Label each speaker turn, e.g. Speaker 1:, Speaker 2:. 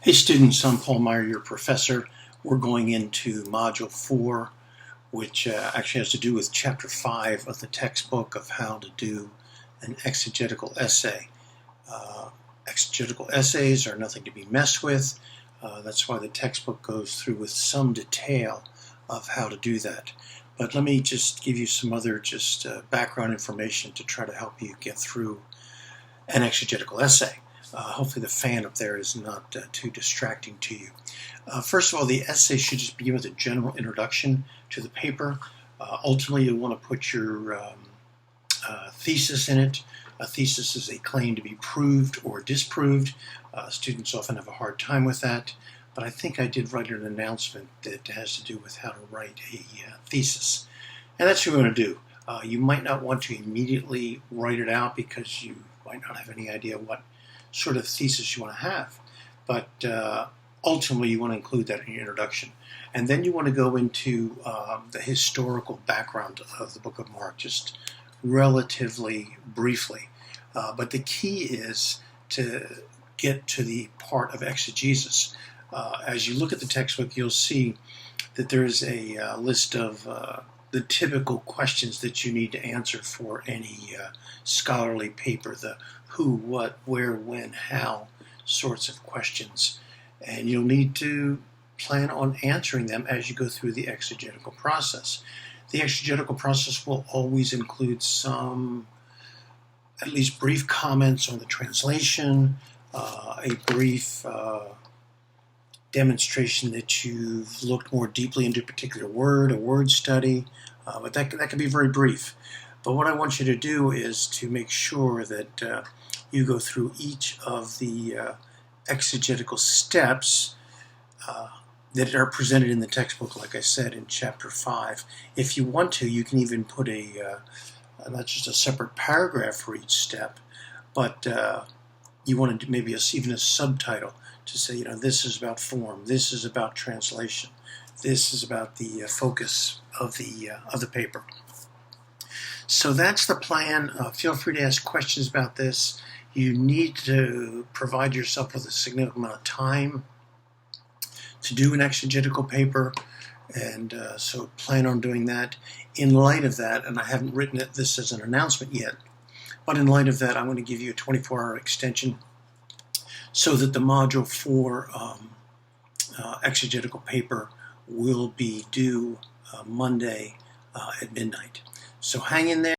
Speaker 1: Hey students, I'm Paul Meyer, your professor. We're going into Module 4, which actually has to do with Chapter 5 of the textbook of how to do an exegetical essay. Exegetical essays are nothing to be messed with. That's why the textbook goes through with some detail of how to do that. But let me just give you some other background information to try to help you get through an exegetical essay. Hopefully the fan up there is not too distracting to you. First of all, the essay should just begin with a general introduction to the paper. Ultimately, you'll want to put your thesis in it. A thesis is a claim to be proved or disproved. Students often have a hard time with that, but I think I did write an announcement that has to do with how to write a thesis. And that's what we're going to do. You might not want to immediately write it out because you might not have any idea what sort of thesis you want to have, but ultimately you want to include that in your introduction. And then you want to go into the historical background of the Book of Mark, just relatively briefly. But the key is to get to the part of exegesis. As you look at the textbook, you'll see that there's a list of the typical questions that you need to answer for any scholarly paper, the who, what, where, when, how sorts of questions. And you'll need to plan on answering them as you go through the exegetical process. The exegetical process will always include some, at least brief comments on the translation, a brief demonstration that you've looked more deeply into a particular word, a word study, but that can be very brief. But what I want you to do is to make sure that you go through each of the exegetical steps that are presented in the textbook, like I said, in Chapter 5. If you want to, you can even put not just a separate paragraph for each step, but you want to do maybe even a subtitle to say, this is about form, this is about translation, this is about the focus of the paper. So that's the plan. Feel free to ask questions about this. You need to provide yourself with a significant amount of time to do an exegetical paper, and so plan on doing that. In light of that, and I haven't written this as an announcement yet, but in light of that, I'm going to give you a 24-hour extension so that the Module 4 exegetical paper will be due Monday at midnight. So hang in there.